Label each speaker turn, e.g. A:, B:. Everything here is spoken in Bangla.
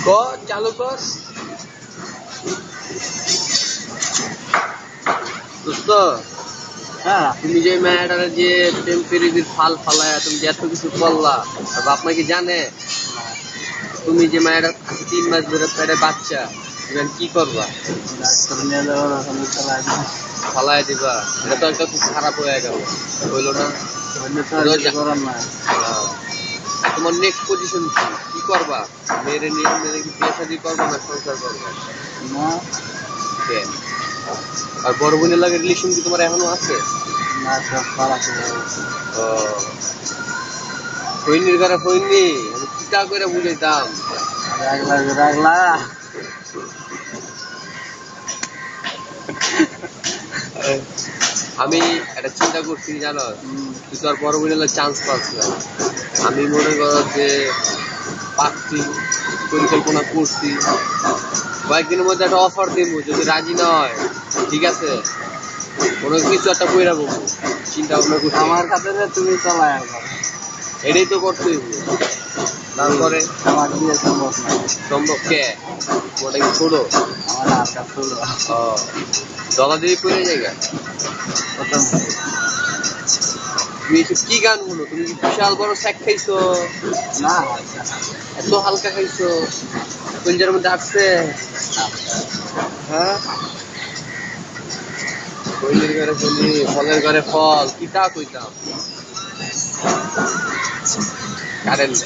A: কর চালু কর দোস্ত।
B: হ্যাঁ
A: তুমি যে মেয়েটার যে প্রেম প্রীতির ফাল ফালায় তুমি যে এত কিছু করলা, আর বাপ মা কি জানে? তুমি যে মেয়েটার 3 মাস ধরে পেটে বাচ্চা, তুমি কি করবা?
B: ডাক্তার নিয়ে যাবো ওখানে চালাই দিবো।
A: ফালায় দিবা? এটা তো একটা খুব খারাপ হয়ে গেল, হইলো না?
B: হইলে তো আর কিছু করার নাই।
A: তোমার নেক্সট পজিশন কি করবা? মেয়েরে নিয়ে মেয়েরে কি বিয়ে শাদী করবা না সংসার করবা?
B: না
A: কে? আর বড় বোনের লাগে রিলেশন কি তোমার এখনো আছে?
B: না সব খারাপ হয়ে গেছে।
A: ও হইনির ঘরে হইনি, আমি চিন্তা করে বুঝাইতাম।
B: রাগলা রাগলা
A: আমি একটা চিন্তা করছি জানো, তুই তো আর বড় বোনের চান্স পাস না, আমি মনে করো যে পাচ্ছি, পরিকল্পনা করছি কয়েকদিনের মধ্যে একটা অফার দিব, যদি রাজি না হয় ঠিক আছে কোনো কিছু একটা কইরা বলবো, চিন্তা ভাবনা করছি।
B: আমার কাছে যে তুমি চালাই একবার
A: এটাই তো করতে হইব। তারপরে
B: আমার বিয়ে সম্ভব না।
A: সম্ভব কে? ওটা কি ছোট?
B: আমার হালকা ছিল
A: দলা দিয়ে পড়ে জায়গা।
B: প্রথম
A: তুমি এসব কি গান শুনো? তুমি কি বিশাল বড় স্যাক খাইছো?
B: না
A: এত হালকা খাইছো? কলজার মধ্যে আসছে? হ্যাঁ, কইলির ঘরে কইলি, ফলের ঘরে ফল, কি তা কইতাম। কারেন্ট